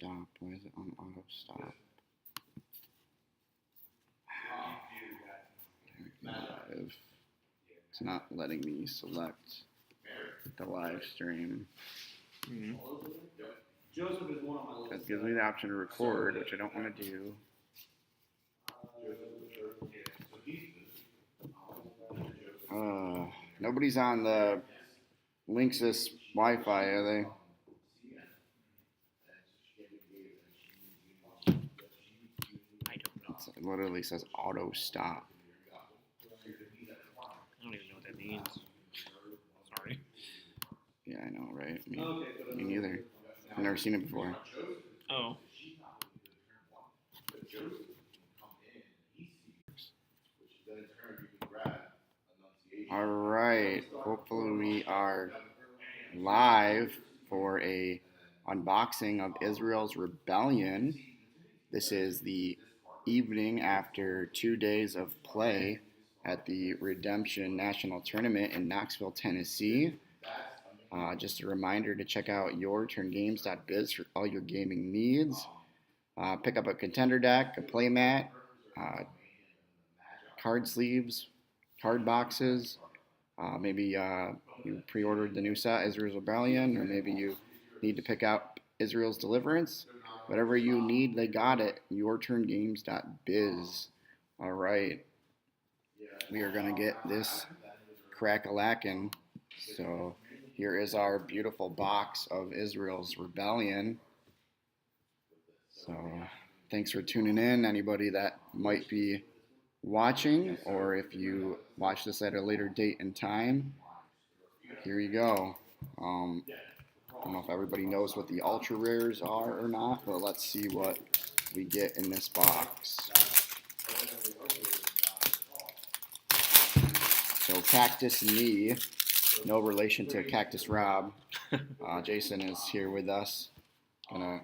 stop. Why is it on auto stop? Live. It's not letting me select the live stream. That gives me the option to record, which I don't want to do. Nobody's on the Linksys Wi-Fi, are they? I don't know. It literally says auto stop. I don't even know what that means. Sorry. Yeah, I know, right? Me neither. I've never seen it before. Oh. All right. Hopefully we are live for a unboxing of Israel's Rebellion. This is the evening after 2 days of play at the Redemption National Tournament in Knoxville, Tennessee. Just a reminder to check out yourturngames.biz for all your gaming needs. Pick up a contender deck, a playmat, card sleeves, card boxes. Maybe you pre-ordered the new set, Israel's Rebellion, or maybe you need to pick out Israel's Deliverance. Whatever you need, they got it. yourturngames.biz. All right. We are going to get this crack-a-lackin'. So here is our beautiful box of Israel's Rebellion. So thanks for tuning in. Anybody that might be watching, or if you watch this at a later date and time, here you go. I don't know if everybody knows what the ultra rares are or not, but let's see what we get in this box. So Cactus Me, no relation to Cactus Rob. Jason is here with us, gonna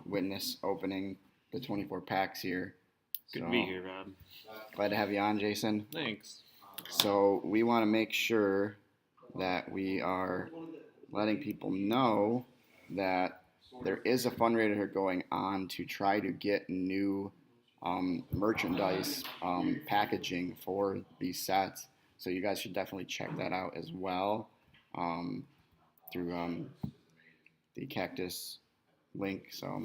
witness opening the 24 packs here. Good to be here, Rob. Glad to have you on, Jason. Thanks. So we want to make sure that we are letting people know that there is a fundraiser going on to try to get new merchandise packaging for these sets. So you guys should definitely check that out as well through the Cactus link. So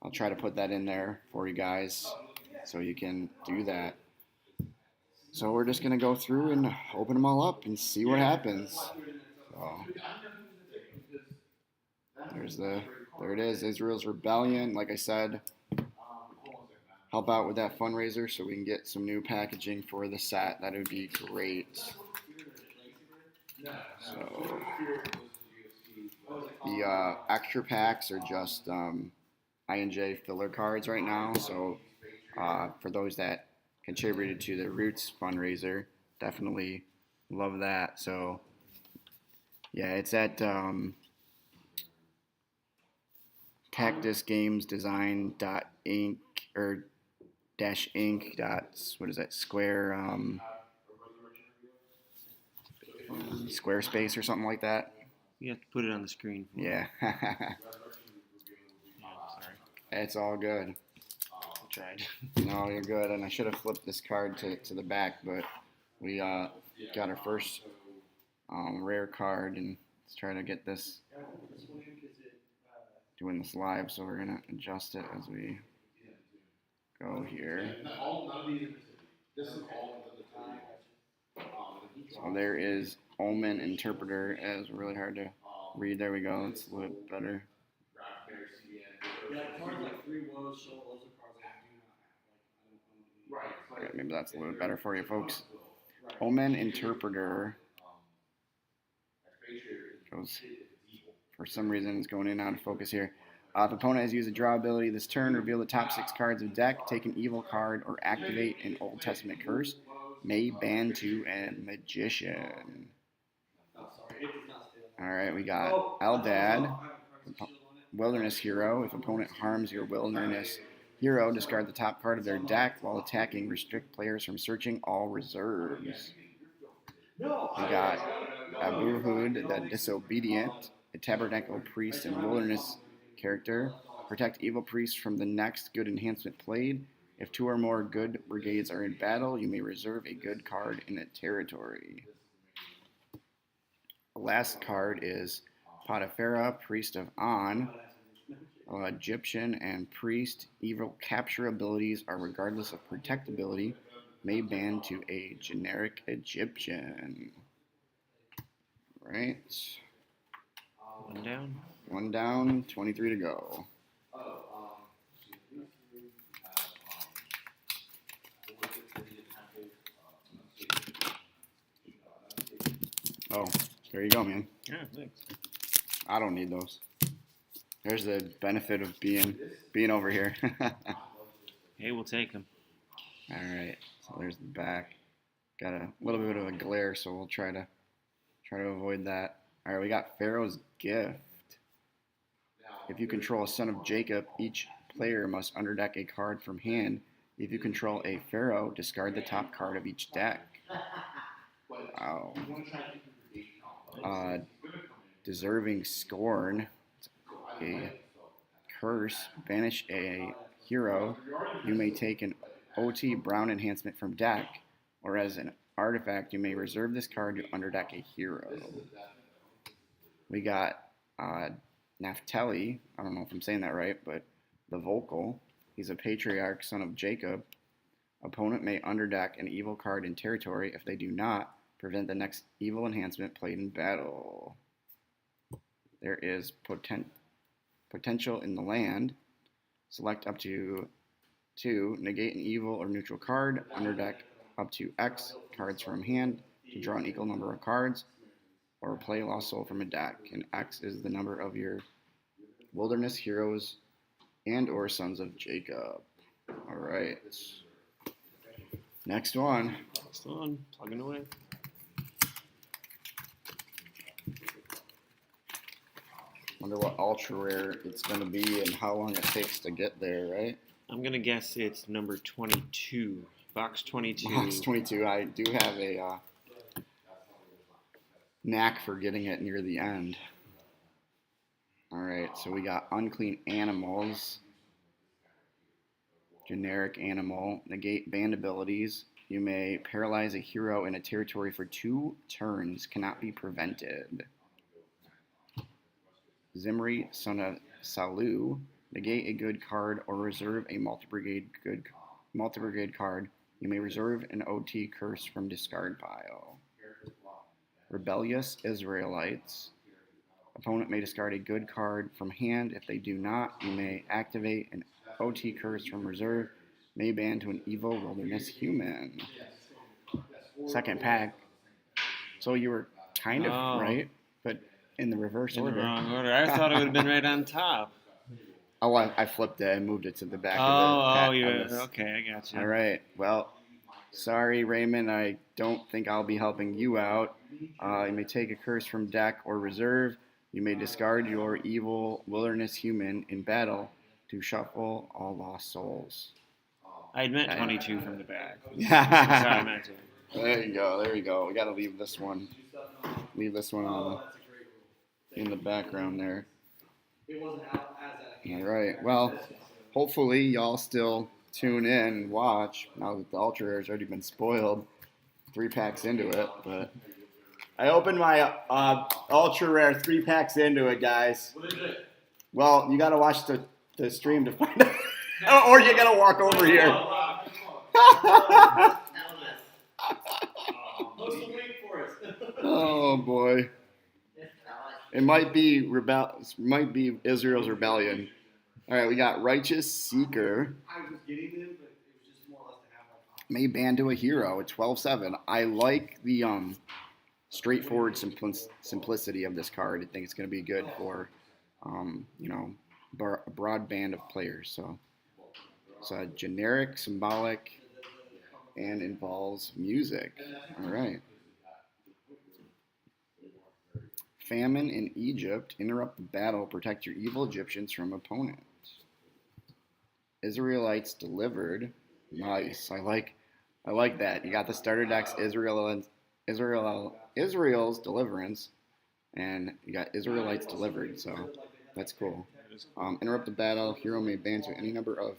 I'll try to put that in there for you guys so you can do that. So we're just going to go through and open them all up and see what happens. So there it is, Israel's Rebellion. Like I said, help out with that fundraiser so we can get some new packaging for the set. That would be great. So the extra packs are just INJ filler cards right now. So for those that contributed to the Roots fundraiser, definitely love that. So yeah, it's at cactusgamesdesign.inc or -inc. What is that? Squarespace or something like that. You have to put it on the screen. Yeah. Sorry. It's all good. I tried. No, you're good. And I should have flipped this card to the back, but we got our first rare card, and let's try to get this doing this live. So we're gonna adjust it as we go here. So there is Omen Interpreter, as really hard to read. There we go. It's a little bit better. Okay, maybe that's a little bit better for you folks. Omen Interpreter goes, for some reason it's going in and out of focus here. If opponent has used a draw ability this turn, reveal the top 6 cards of deck, take an evil card, or activate an Old Testament curse. May ban to a Magician. Alright, we got Eldad, Wilderness Hero. If opponent harms your Wilderness Hero, discard the top card of their deck while attacking. Restrict players from searching all reserves. We got Abu Hud, the Disobedient, a Tabernacle Priest and Wilderness character. Protect evil priests from the next good enhancement played. If 2 or more good brigades are in battle, you may reserve a good card in a territory. The last card is Potipharah, Priest of An. Egyptian and Priest evil capture abilities are regardless of protectability. May ban to a generic Egyptian. Right. 1 down. 1 down, 23 to go. Oh, there you go, man. Yeah, thanks. I don't need those. There's the benefit of being over here. Hey, we'll take them. All right, so there's the back. Got a little bit of a glare, so we'll try to avoid that. All right, we got Pharaoh's Gift. If you control a son of Jacob, each player must underdeck a card from hand. If you control a Pharaoh, discard the top card of each deck. Wow. Deserving Scorn. A curse. Banish a hero. You may take an OT Brown enhancement from deck, or as an artifact, you may reserve this card to underdeck a hero. We got Naphtali. I don't know if I'm saying that right, but the Vocal. He's a patriarch, son of Jacob. Opponent may underdeck an evil card in territory. If they do not, prevent the next evil enhancement played in battle. There is potential in the land. Select up to 2. Negate an evil or neutral card. Underdeck up to X cards from hand to draw an equal number of cards. Or play Lost Soul from a deck. And X is the number of your wilderness heroes and or sons of Jacob. All right. Next one. Next one. Plugging away. Wonder what ultra rare it's going to be and how long it takes to get there, right? I'm going to guess it's number 22. Box 22. Box 22. I do have a knack for getting it near the end. All right, so we got Unclean Animals. Generic Animal. Negate banned abilities. You may paralyze a hero in a territory for 2 turns. Cannot be prevented. Zimri, son of Salu. Negate a good card or reserve a multi-brigade card. You may reserve an OT curse from discard pile. Rebellious Israelites. Opponent may discard a good card from hand. If they do not, you may activate an OT curse from reserve. May ban to an evil wilderness human. Second pack. So you were kind of right, but in the reverse In the order. wrong order. I thought it would have been right on top. Oh, I flipped it and moved it to the back of the Oh, pack. you okay, I got you. All right. Well, sorry, Raymond. I don't think I'll be helping you out. You may take a curse from deck or reserve. You may discard your evil wilderness human in battle to shuffle all lost souls. I meant 22 from the back. Sorry, Yeah. I meant to. There you go. There you go. We got to leave this one. Leave this one on in the background there. All right. Well, hopefully y'all still tune in and watch now that the ultra rare's already been spoiled. 3 packs into it, but I opened my ultra rare 3 packs into it, guys. What is it? Well, you got to watch the stream to find out, or you got to walk over here. Oh boy. It might be Israel's rebellion. All right, we got Righteous Seeker. I was getting them, but it was just more or less to have my May ban to a hero at 12/7. I like the straightforward simplicity of this card. I think it's going to be good for a broad band of players. So it's a generic, symbolic, and involves music. All right. Famine in Egypt. Interrupt the battle. Protect your evil Egyptians from opponents. Israelites delivered. Nice. I like that. You got the starter decks Israel's Deliverance, and you got Israelites delivered. So that's cool. That Interrupt the battle. Hero may ban to any number of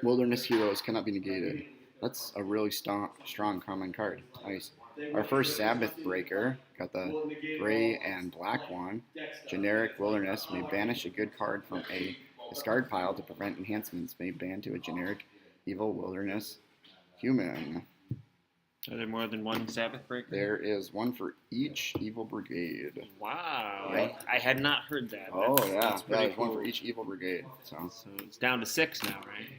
wilderness heroes. Cannot be negated. That's a really strong common card. Nice. Our first Sabbath Breaker. Got the gray and black one. Generic Wilderness may banish a good card from a discard pile to prevent enhancements. May ban to a generic Evil Wilderness Human. Are there more than one Sabbath Breaker? There is one for each Evil Brigade. Wow. Yep. I had not heard that. Oh, yeah. That's pretty There's one cool. for each Evil Brigade. So it's down to 6 now, right?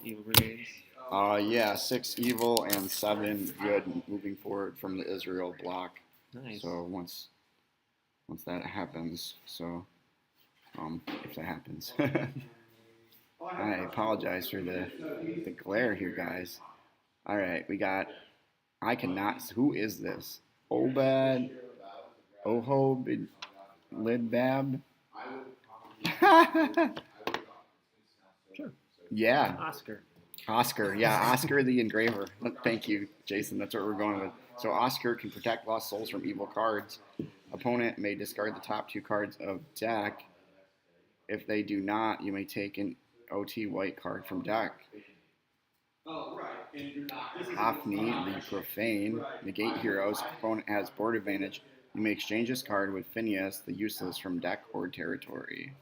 Evil Brigades. yeah, 6 evil and 7 good moving forward from the Israel block. Nice. So once that happens, if that happens. I apologize for the glare here, guys. All right, we got. I cannot. Who is this? Obed Ohobed Lidbab. Sure. Yeah. Oscar. Yeah, Oscar the Engraver. Thank you, Jason. That's what we're going with. So Oscar can protect lost souls from evil cards. Opponent may discard the top 2 cards of deck. If they do not, you may take an OT white card from deck. Oh, right. And you're not. Hophni the Profane. Negate heroes. Opponent has board advantage. You may exchange this card with Phineas the Useless from deck or territory.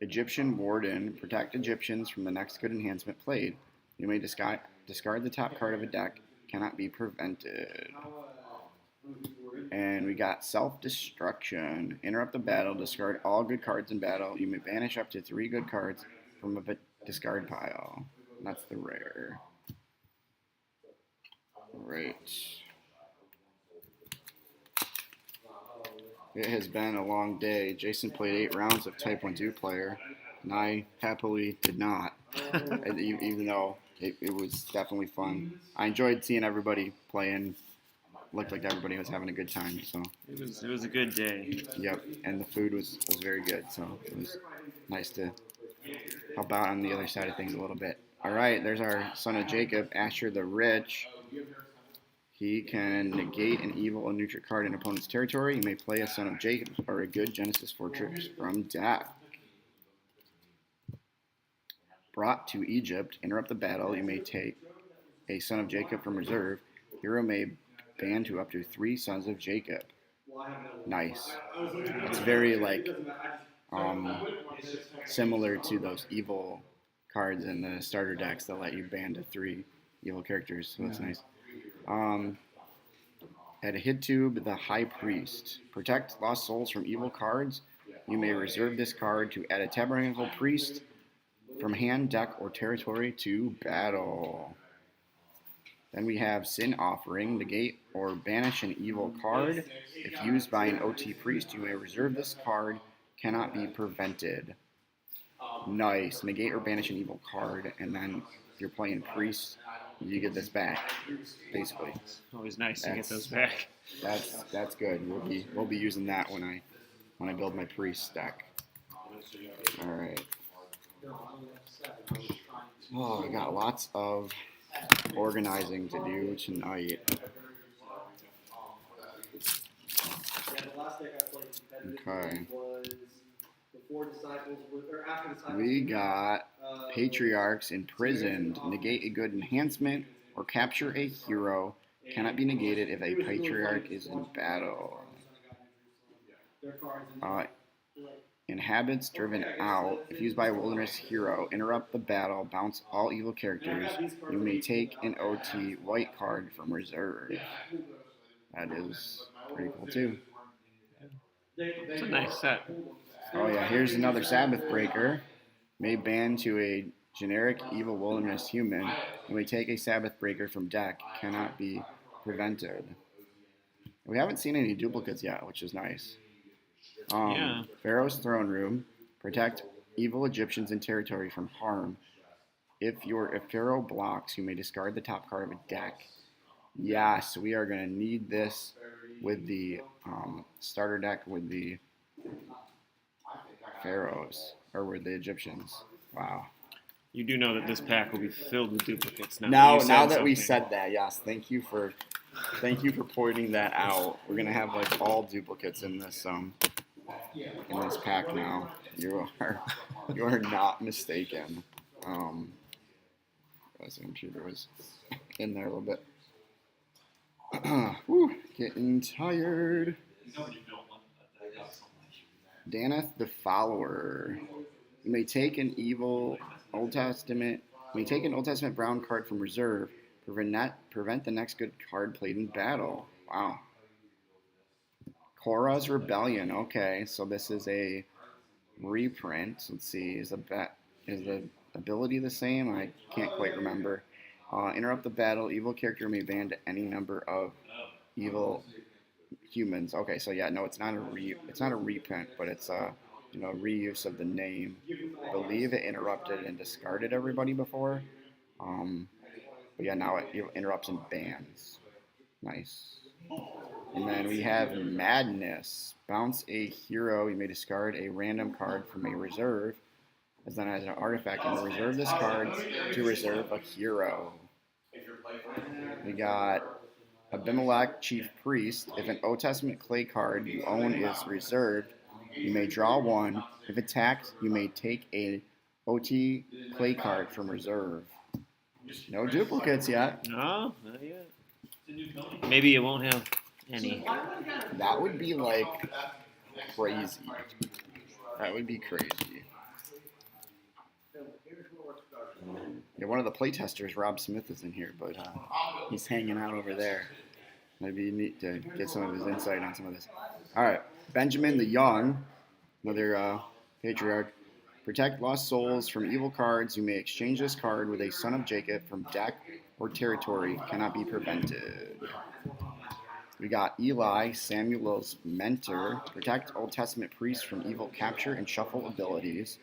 Egyptian Warden. Protect Egyptians from the next good enhancement played. You may discard the top card of a deck. Cannot be prevented. And we got Self-Destruction. Interrupt the battle. Discard all good cards in battle. You may banish up to 3 good cards from a discard pile. That's the rare. Right. It has been a long day. Jason played 8 rounds of Type 1-2 player, and I happily did not, even though it was definitely fun. I enjoyed seeing everybody playing. Looked like everybody was having a good time. So It was a good day. yep, and the food was very good. So it was nice to help out on the other side of things a little bit. All right, there's our son of Jacob, Asher the Rich. He can negate an evil or neutral card in opponent's territory. You may play a Son of Jacob or a good Genesis Fortress from deck. Brought to Egypt. Interrupt the battle. You may take a Son of Jacob from reserve. Hero may ban to up to 3 Sons of Jacob. Nice. It's very similar to those evil cards in the starter decks that let you ban to 3 evil characters. So that's nice. At Hittube, the High Priest. Protect lost souls from evil cards. You may reserve this card to add a Tabernacle Priest from hand, deck, or territory to battle. Then we have Sin Offering. Negate or banish an evil card. If used by an OT Priest, you may reserve this card. Cannot be prevented. Nice. Negate or banish an evil card, and then if you're playing Priest, you get this back, basically. Always nice to get those back. That's good. We'll be using that when I build my Priest deck. All right. Oh, I got lots of organizing to do tonight. Okay. We got Patriarchs Imprisoned. Negate a good enhancement or capture a hero. Cannot be negated if a Patriarch is in battle. Inhabits driven out. If used by a wilderness hero, interrupt the battle, bounce all evil characters. You may take an OT white card from reserve. That is pretty cool too. It's a nice set. Oh yeah, here's another Sabbath Breaker. May ban to a generic evil wilderness human. You may take a Sabbath Breaker from deck. Cannot be prevented. We haven't seen any duplicates yet, which is nice. Yeah. Pharaoh's Throne Room. Protect evil Egyptians in territory from harm. If Pharaoh blocks, you may discard the top card of a deck. Yes, we are going to need this with the starter deck with the Pharaohs, or with the Egyptians. Wow. You do know that this pack will be filled with duplicates now. Now that you said that we something. said that, yes, thank you for pointing that out. We're gonna have like all duplicates in this in this pack now. You are not mistaken. I was computer was in there a little bit. Whew, getting tired. Daneth the Follower. You may take an Old Testament brown card from reserve. Prevent the next good card played in battle. Wow. Korra's Rebellion. Okay, so this is a reprint. Let's see. Is the ability the same? I can't quite remember. Interrupt the battle. Evil character may ban any number of evil humans. Okay, so yeah, no, it's not a reprint, but it's a reuse of the name. I believe it interrupted and discarded everybody before. But yeah, now it interrupts and bans. Nice. And then we have Madness. Bounce a hero. You may discard a random card from a reserve. As then as an artifact, you may reserve this card to reserve a hero. We got Abimelech, Chief Priest. If an Old Testament clay card you own is reserved, you may draw one. If attacked, you may take a OT clay card from reserve. No duplicates yet. No, not yet. Maybe it won't have any. That would be like crazy. That would be crazy. Yeah, one of the playtesters, Rob Smith, is in here, but he's hanging out over there. Maybe you need to get some of his insight on some of this. All right, Benjamin the Young, another patriarch. Protect lost souls from evil cards. You may exchange this card with a Son of Jacob from deck or territory. Cannot be prevented. We got Eli, Samuel's mentor. Protect Old Testament priests from evil capture and shuffle abilities.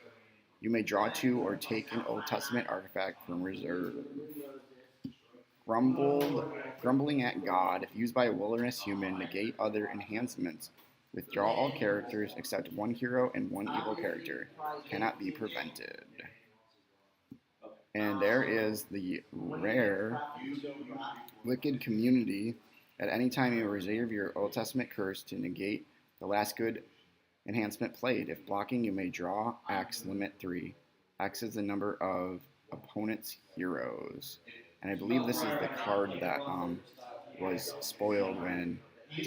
You may draw two or take an Old Testament artifact from reserve. Grumbling at God. If used by a wilderness human, negate other enhancements. Withdraw all characters except one hero and one evil character. Cannot be prevented. And there is the rare Wicked Community. At any time you reserve your Old Testament curse to negate the last good enhancement played. If blocking, you may draw X, limit 3. X is the number of opponent's heroes. And I believe this is the card that was spoiled when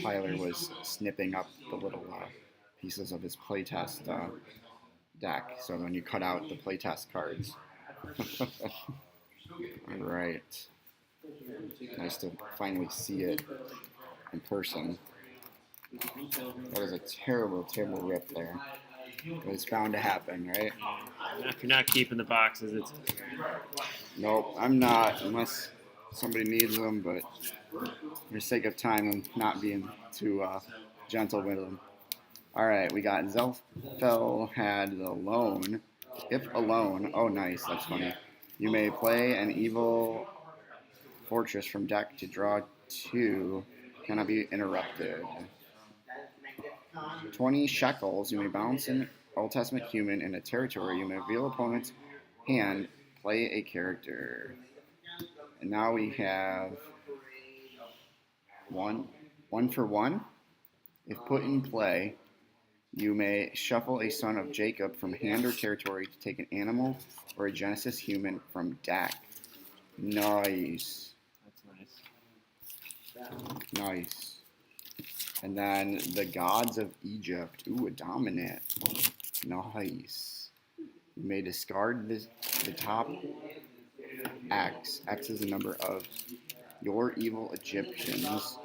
Tyler was snipping up the little pieces of his playtest deck. So when you cut out the playtest cards. All right. Nice to finally see it in person. That was a terrible, terrible rip there. But it's bound to happen, right? If you're not keeping the boxes, it's. Nope, I'm not, unless somebody needs them, but for the sake of time, I'm not being too gentle with them. Alright, we got Zelfel had the loan. If alone, oh nice, that's funny. You may play an evil fortress from deck to draw 2. Cannot be interrupted. 20 shekels. You may bounce an Old Testament human in a territory. You may reveal opponent's hand, play a character. And now we have one for one. If put in play, you may shuffle a Son of Jacob from hand or territory to take an animal or a Genesis human from deck. Nice. That's nice. Nice. And then the Gods of Egypt. Ooh, a dominant. Nice. You may discard the top X. X is the number of your evil Egyptians.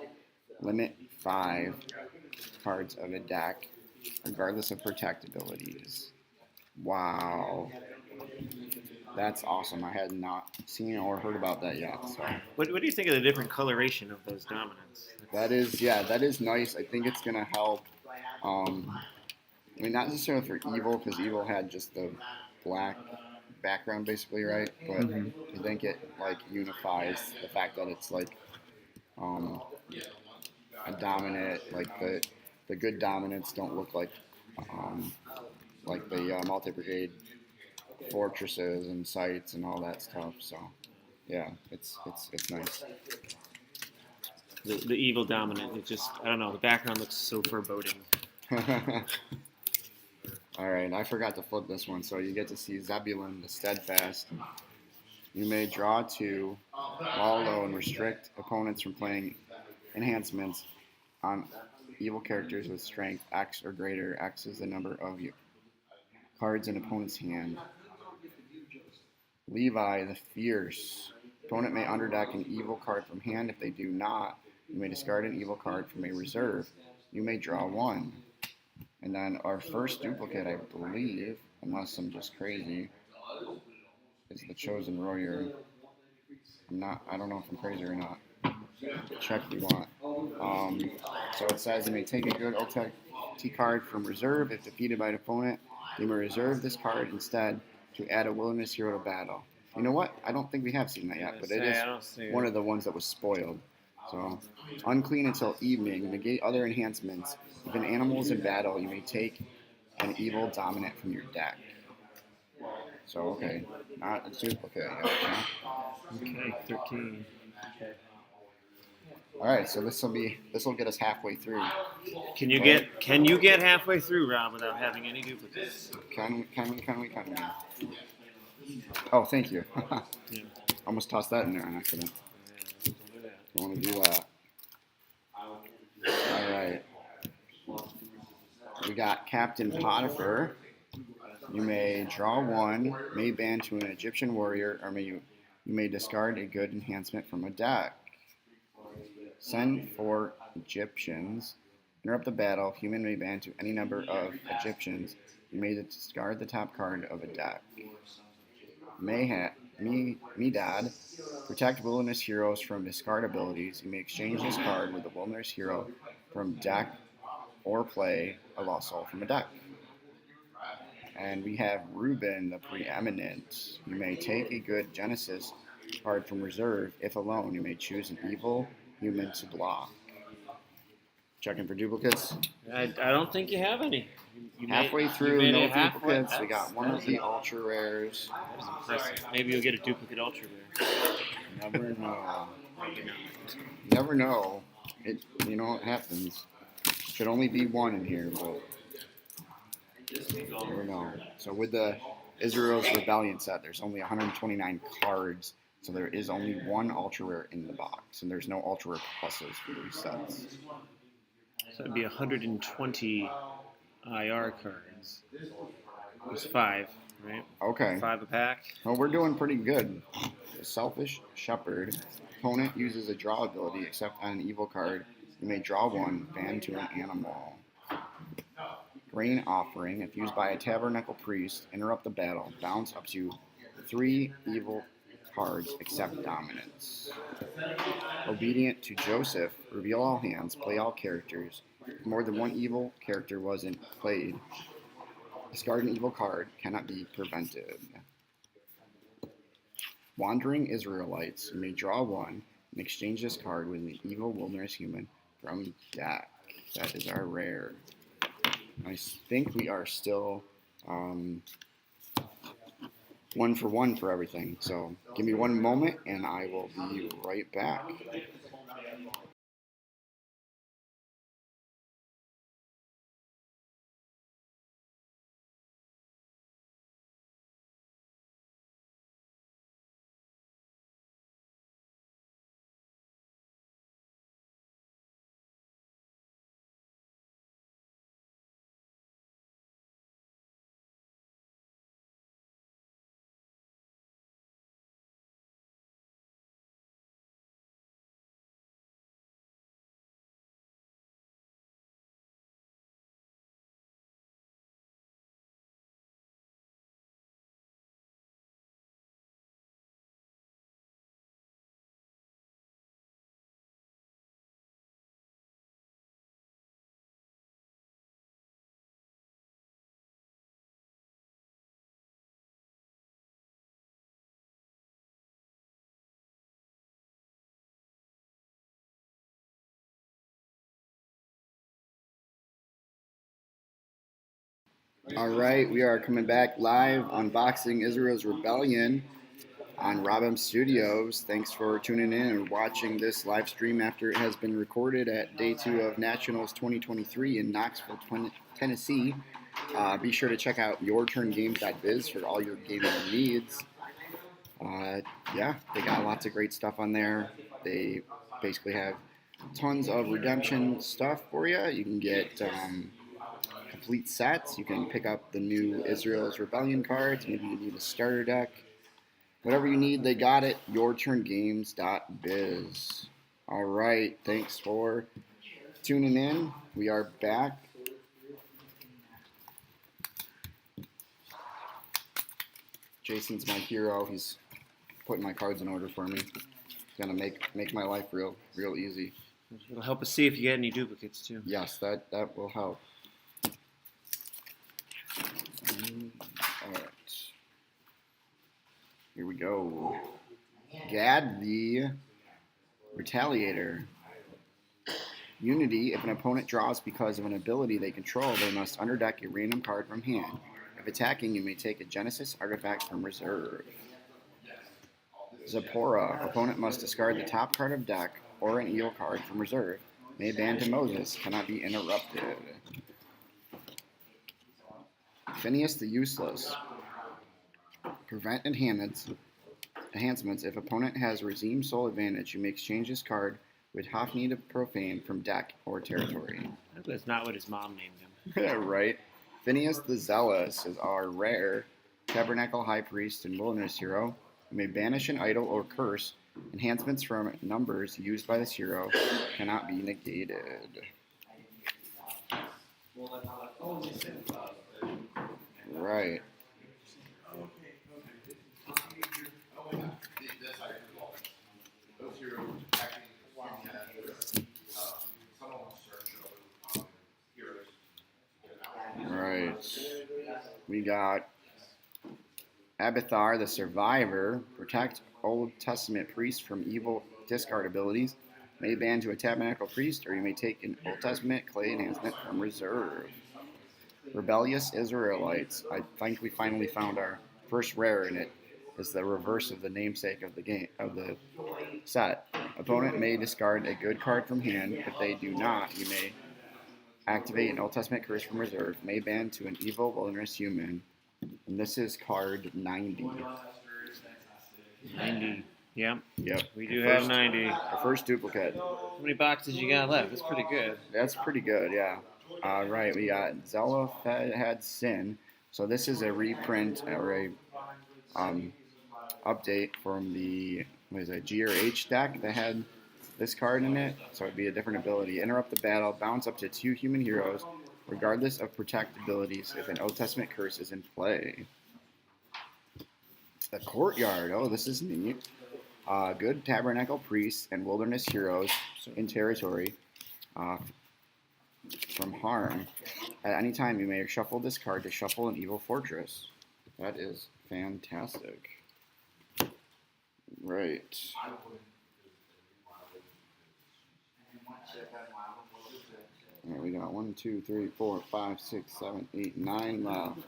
Limit 5 cards of a deck, regardless of protect abilities. Wow. That's awesome. I had not seen or heard about that yet. So What do you think of the different coloration of those dominants? that is nice. I think it's gonna help. I mean, not necessarily for evil, because evil had just the black background, basically, right? But I think it like unifies the fact that it's like a dominant. Like the good dominants don't look like the multi-brigade fortresses and sites and all that stuff. So yeah, it's nice. The evil dominant, it just, I don't know, the background looks so foreboding. All right, I forgot to flip this one, so you get to see Zebulun the Steadfast. You may draw two, while alone, restrict opponents from playing enhancements on evil characters with strength X or greater. X is the number of cards in opponent's hand. Levi the Fierce. Opponent may underdeck an evil card from hand. If they do not, you may discard an evil card from a reserve. You may draw one. And then our first duplicate, I believe, unless I'm just crazy, is the Chosen Warrior. I don't know if I'm crazy or not. Check if you want. So it says you may take a good OTT card from reserve if defeated by an opponent. You may reserve this card instead to add a wilderness hero to battle. You know what? I don't think we have seen that yet, but it is one of the ones that was spoiled. So, unclean until evening. Negate other enhancements. If an animal is in battle, you may take an evil dominant from your deck. So, okay, not a duplicate yet. Huh? Okay, 13. All right, so this will get us halfway through. Can you get halfway through, Rob, without having any duplicates? Can we? Oh, thank you. Yeah. Almost tossed that in there on accident. Don't want to do that. All right. We got Captain Potiphar. You may draw one, may ban to an Egyptian warrior, or you may discard a good enhancement from a deck. Send 4 Egyptians. Interrupt the battle. Human may ban to any number of Egyptians. You may discard the top card of a deck. Medad. Protect wilderness heroes from discard abilities. You may exchange this card with a wilderness hero from deck or play a lost soul from a deck. And we have Reuben the Preeminent. You may take a good Genesis card from reserve. If alone, you may choose an evil human to block. Checking for duplicates. I don't think you have any. Halfway through, no duplicates. We got one of the ultra rares. That's impressive. Maybe you'll get a duplicate ultra rare. Never know. Maybe not. Never know. It happens. Should only be one in here, but never know. So with the Israel's Rebellion set, there's only 129 cards, so there is only one ultra rare in the box, and there's no ultra rare pluses for these sets. So it'd be 120 IR cards. There's 5, right? Okay. 5 a pack. Well, we're doing pretty good. The Selfish Shepherd. Opponent uses a draw ability, except on an evil card. You may draw one, ban to an animal. Grain Offering. If used by a Tabernacle Priest, interrupt the battle. Bounce up to 3 evil cards, except Dominance. Obedient to Joseph. Reveal all hands. Play all characters. If more than one evil character wasn't played, discard an evil card. Cannot be prevented. Wandering Israelites. You may draw one and exchange this card with an evil wilderness human from deck. That is our rare. I think we are still 1 for 1 for everything. So give me one moment and I will be right back. All right, we are coming back live unboxing Israel's Rebellion. on Rob Studios. Thanks for tuning in and watching this live stream after it has been recorded at day 2 of Nationals 2023 in Knoxville, Tennessee. Be sure to check out yourturngames.biz for all your gaming needs. Yeah, they got lots of great stuff on there. They basically have tons of redemption stuff for you. You can get complete sets. You can pick up the new Israel's Rebellion cards. Maybe you need a starter deck. Whatever you need, they got it. yourturngames.biz. All right, thanks for tuning in. We are back. Jason's my hero. He's putting my cards in order for me. He's gonna make my life real easy. It'll help us see if you get any duplicates too. Yes, that will help. All right. Here we go. Gad the Retaliator. Unity, if an opponent draws because of an ability they control, they must underdeck a random card from hand. If attacking, you may take a Genesis artifact from reserve. Zipporah, opponent must discard the top card of deck or an evil card from reserve. May ban to Moses, cannot be interrupted. Phineas the Useless. Prevent enhancements. If opponent has Redeemed Soul advantage, you may exchange this card with Hophni the Profane from deck or territory. That's not what his mom named him. Right. Phineas the Zealous is our rare Tabernacle High Priest and Wilderness hero. You may banish an idol or curse. Enhancements from numbers used by this hero cannot be negated. Right. Right. We got Abathar the Survivor. Protect Old Testament priest from evil discard abilities. May ban to a Tabernacle priest, or you may take an Old Testament clay enhancement from reserve. Rebellious Israelites. I think we finally found our first rare in it. Is the reverse of the namesake of the game of the set. Opponent may discard a good card from hand. If they do not, you may activate an Old Testament curse from reserve. May ban to an evil wilderness human. And this is card 90. 90. Yep. Yep. We do have 90. The first duplicate. How many boxes you got left? That's pretty good. That's pretty good, yeah. Right, we got Zelophehad Sin. So this is a reprint or a update from the GRH deck that had this card in it. So it'd be a different ability. Interrupt the battle, bounce up to 2 human heroes, regardless of protect abilities if an Old Testament curse is in play. The Courtyard. Oh, this is neat. Good Tabernacle priests and wilderness heroes in territory from harm. At any time, you may shuffle this card to shuffle an evil fortress. That is fantastic. Right. All right, we got 1, 2, 3, 4, 5, 6, 7, 8, 9 left.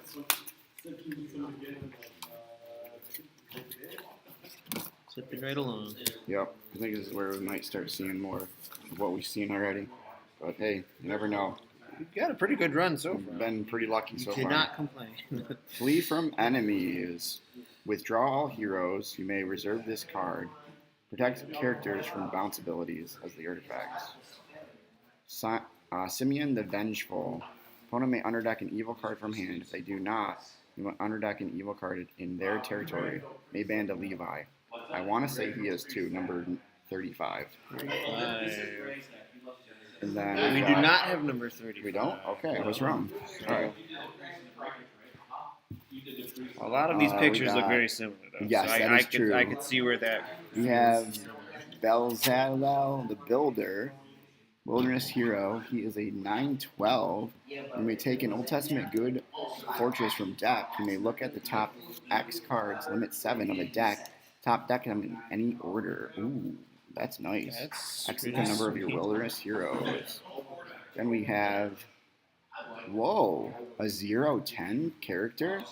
Zipping right along. Yep, I think this is where we might start seeing more of what we've seen already. But hey, you never know. You've got a pretty good run so far. We've been pretty lucky so far. Cannot complain. Flee from enemies. Withdraw all heroes. You may reserve this card. Protect characters from bounce abilities as the artifacts. Simeon the Vengeful. Opponent may underdeck an evil card from hand. If they do not, you want underdeck an evil card in their territory. May ban to Levi. I want to say he is too, number 35. And then We do not have number 30. We don't? Okay, I was wrong. All right. A lot of these We pictures look got- very similar, though. Yes, so that I is true. I could see where that. We have Belzalel the Builder, Wilderness Hero. He is a 9/12. You may take an Old Testament good fortress from deck. You may look at the top X cards, limit 7 of a deck. Top deck them in any order. Ooh, that's nice. That's X is the pretty number of your sweet. Wilderness Heroes. Then we have, whoa, a 0/10 character.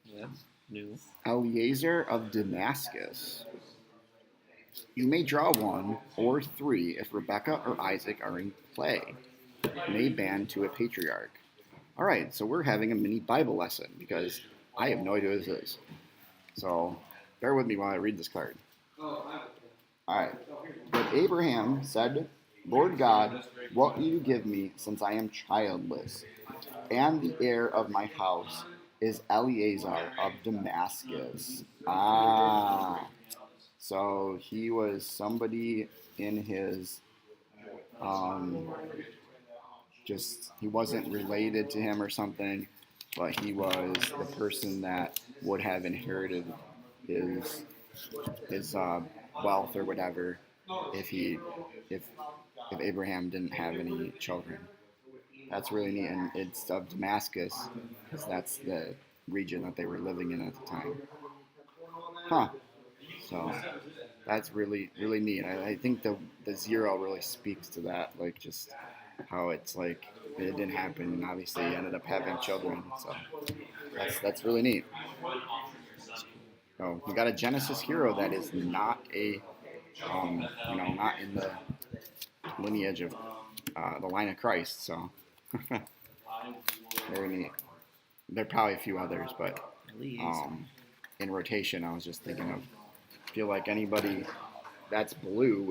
Yeah. New. Eliezer of Damascus. You may draw 1 or 3 if Rebecca or Isaac are in play. May band to a patriarch. All right, so we're having a mini Bible lesson because I have no idea what this is. So bear with me while I read this card. All right. But Abraham said, Lord God, what will you give me since I am childless? And the heir of my house is Eleazar of Damascus. Ah. So he was somebody in his, he wasn't related to him or something, but he was the person that would have inherited his wealth or whatever if Abraham didn't have any children. That's really neat, and it's of Damascus because that's the region that they were living in at the time. Huh. So that's really neat. I think the 0 really speaks to that, like just how it's like it didn't happen, and obviously he ended up having children. So that's really neat. So we got a Genesis hero that is not not in the lineage of the line of Christ. So very neat. There are probably a few others, but in rotation, I was just thinking of. I feel like anybody that's blue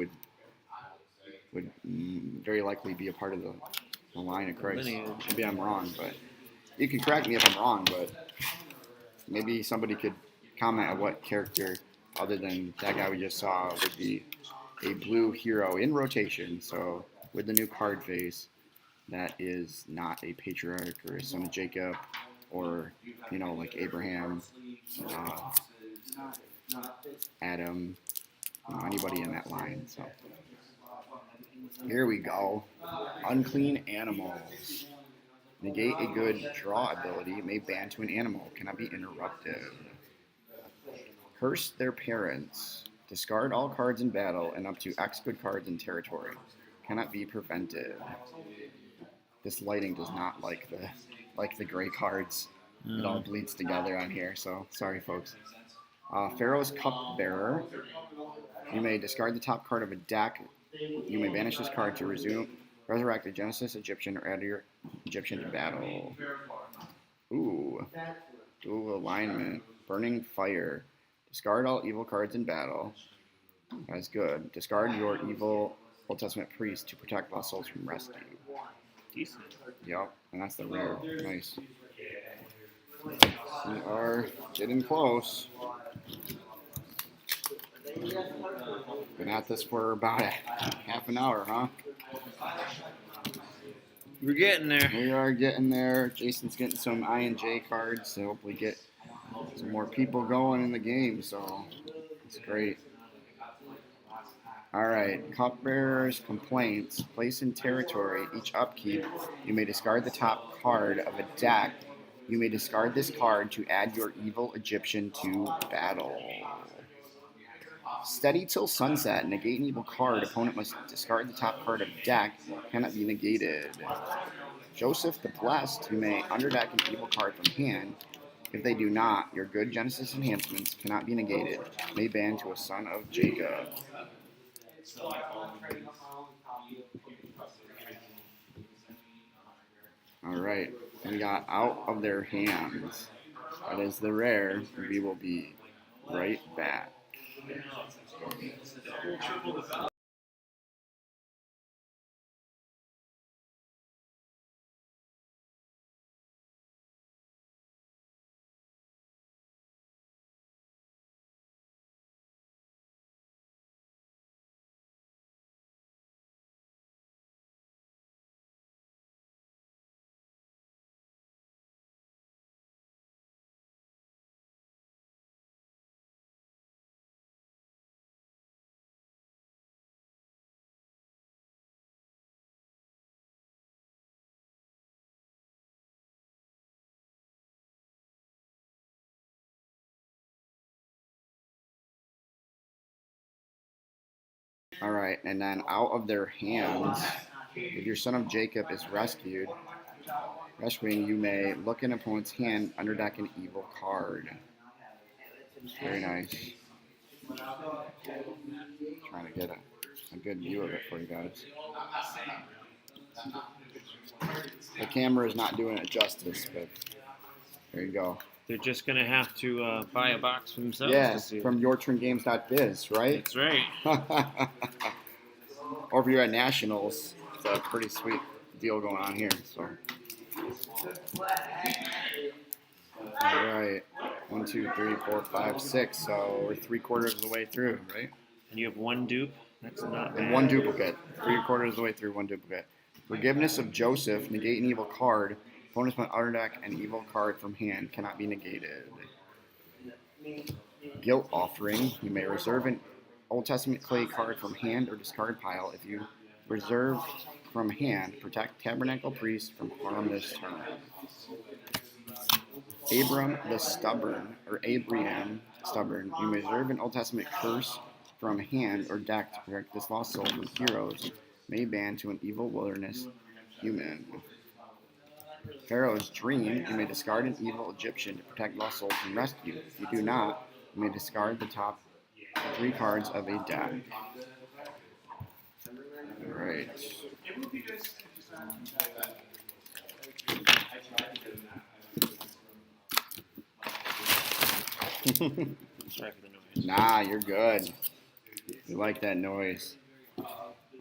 would very likely be a part of the line of Christ. Maybe I'm wrong, but you can correct me if I'm wrong. But maybe somebody could comment on what character other than that guy we just saw would be a blue hero in rotation. So with the new card face, that is not a patriarch or a son of Jacob, or like Abraham, Adam, anybody in that line. So here we go. Unclean animals. Negate a good draw ability. May ban to an animal. Cannot be interrupted. Curse their parents. Discard all cards in battle and up to X good cards in territory. Cannot be prevented. This lighting does not like the gray cards. It all bleeds together on here, so sorry, folks. Pharaoh's Cupbearer. You may discard the top card of a deck. You may banish this card to resurrect a Genesis Egyptian or add your Egyptian to battle. Ooh. Dual alignment. Burning Fire. Discard all evil cards in battle. That's good. Discard your evil Old Testament priest to protect lost souls from rescue. Decent. Yep, and that's the rare. Nice. We are getting close. Been at this for about half an hour, huh? We're getting there. We are getting there. Jason's getting some I and J cards to hopefully get some more people going in the game, so it's great. Alright, Cupbearer's Complaints. Place in territory. Each upkeep, you may discard the top card of a deck. You may discard this card to add your evil Egyptian to battle. Steady till sunset. Negate an evil card. Opponent must discard the top card of deck. Cannot be negated. Joseph the Blessed. You may underdeck an evil card from hand. If they do not, your good Genesis enhancements cannot be negated. May ban to a son of Jacob. Alright, we got Out of Their Hands. That is the rare. We will be right back. Alright, and then Out of Their Hands. If your son of Jacob is rescuing, you may look in an opponent's hand, underdeck an evil card. Very nice. Trying to get a good view of it for you guys. The camera is not doing it justice, but there you go. They're just gonna have to buy a box for themselves Yeah, to see from it. yourturngames.biz, right? That's right. Or if you're at Nationals, it's a pretty sweet deal going on here. So, all right, 1, 2, 3, 4, 5, 6. So we're 3/4 of the way through, right? And you have one dupe. That's not bad. And one duplicate. 3/4 of the way through, one duplicate. Forgiveness of Joseph. Negate an evil card. Opponents must outer deck an evil card from hand. Cannot be negated. Guilt Offering. You may reserve an Old Testament clay card from hand or discard pile. If you reserve from hand, protect Tabernacle Priest from harm this turn. Abram the Stubborn, or Abraham Stubborn. You may reserve an Old Testament curse from hand or deck to protect this lost soul from heroes may ban to an evil wilderness human. Pharaoh's Dream. You may discard an evil Egyptian to protect lost souls from rescue. If you do not, you may discard the top 3 cards of a deck. Alright. Sorry for the noise. Nah, you're good. We like that noise.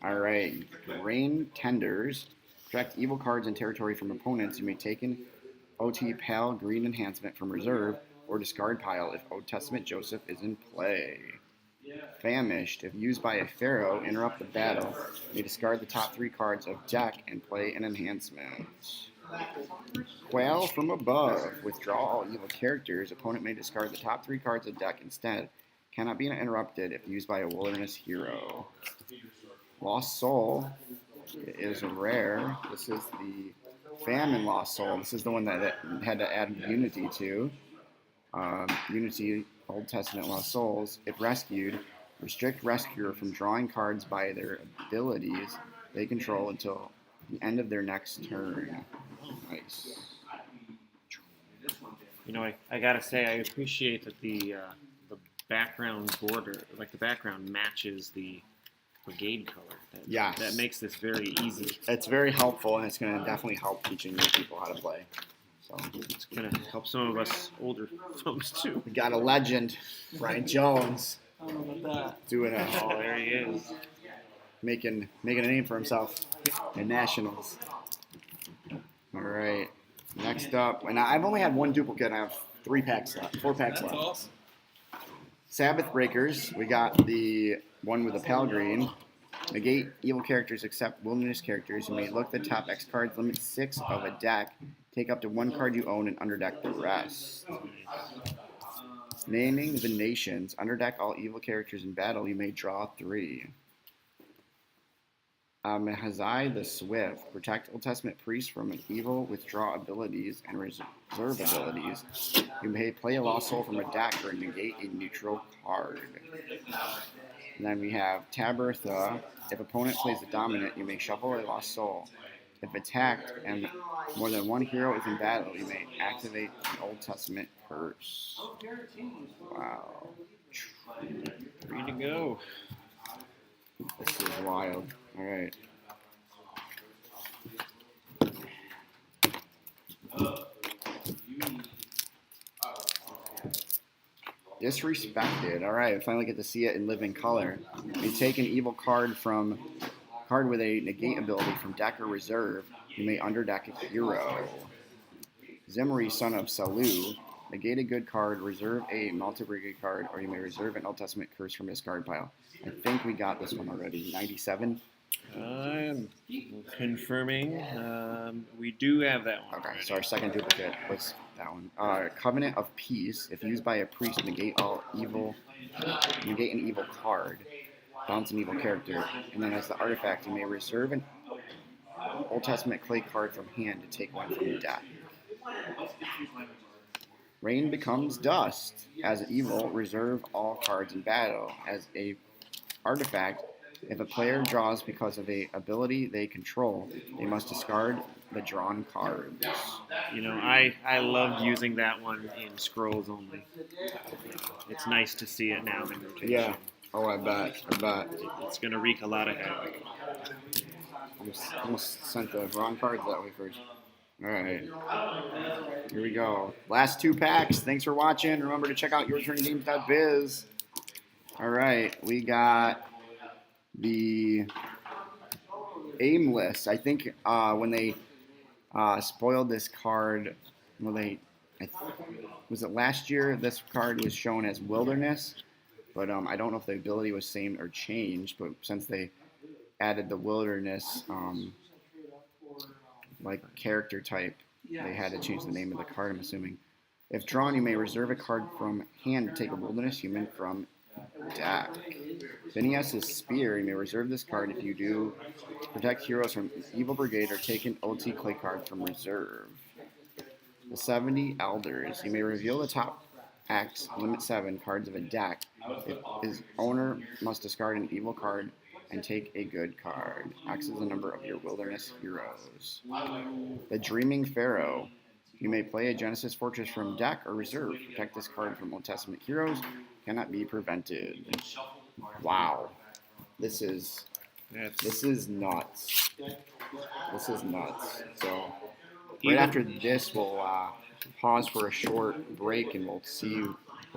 Alright. Rain Tenders. Protect evil cards and territory from opponents. You may take an OT Pal Green Enhancement from reserve or discard pile if Old Testament Joseph is in play. Famished. If used by a pharaoh, interrupt the battle. You may discard the top 3 cards of deck and play an enhancement. Quail from Above. Withdraw all evil characters. Opponent may discard the top 3 cards of deck instead. Cannot be interrupted if used by a wilderness hero. Lost Soul is rare. This is the Famine Lost Soul. This is the one that had to add Unity to. Unity, Old Testament Lost Souls. If rescued, restrict rescuer from drawing cards by their abilities they control until the end of their next turn. Nice. You know, I gotta say, I appreciate that the background border, like the background matches the brigade color. Yes. That makes this very easy. It's very helpful, and it's going to definitely help teaching new people how to play. So It's gonna help some of us older folks too. we got a legend, Brian Jones, I don't know about that. doing Oh, a there he is. making a name for himself in Nationals. All right, next up, and I've only had one duplicate. I have 4 packs That's left. awesome. Sabbath Breakers. We got the one with the Pal Green. Negate evil characters except wilderness characters. You may look the top X cards, limit 6 of a deck. Take up to 1 card you own and underdeck the rest. Naming the Nations. Underdeck all evil characters in battle. You may draw 3. Mahazai the Swift. Protect Old Testament priests from evil, withdraw abilities, and reserve abilities. You may play a lost soul from a deck or negate a neutral card. And then we have Tabertha. If opponent plays the dominant, you may shuffle a lost soul. If attacked and more than 1 hero is in battle, you may activate an Old Testament curse. Wow. Free to go. This is wild. Alright. Disrespected. Alright, I finally get to see it in living color. You take an evil card with a negate ability from deck or reserve. You may underdeck a hero. Zimri, son of Salu. Negate a good card, reserve a multi-brigade card, or you may reserve an Old Testament curse from his card pile. I think we got this one already. 97? I'm confirming. We do have that one. Okay, already. so our second duplicate was that one. Covenant of Peace. If used by a priest, negate an evil card. Bounce an evil character. And then as the artifact, you may reserve an Old Testament clay card from hand to take 1 from the deck. Rain becomes dust. As an evil, reserve all cards in battle. As a artifact, If a player draws because of a ability they control, they must discard the drawn cards. You know, I loved using that one in Scrolls only. It's nice to see it now in rotation. Yeah. Oh, I bet. It's gonna wreak a lot of havoc. Almost sent the wrong cards that way first. All right. Here we go. Last 2 packs. Thanks for watching. Remember to check out yourturngames.biz. All right. We got the Aimless. I think when they spoiled this card, was it last year? This card was shown as Wilderness, but I don't know if the ability was same or changed. But since they added the Wilderness like character type, they had to change the name of the card, I'm assuming. If drawn, you may reserve a card from hand to take a Wilderness human from deck. Phineas's Spear, you may reserve this card. If you do, protect heroes from Evil Brigade or take an OT clay card from reserve. The 70 Elders, you may reveal the top X, limit 7 cards of a deck. If his owner must discard an evil card and take a good card. X is the number of your Wilderness heroes. The Dreaming Pharaoh, you may play a Genesis Fortress from deck or reserve. Protect this card from Old Testament heroes. Cannot be prevented. Wow. This is nuts. This is nuts. So right after this, we'll pause for a short break and we'll see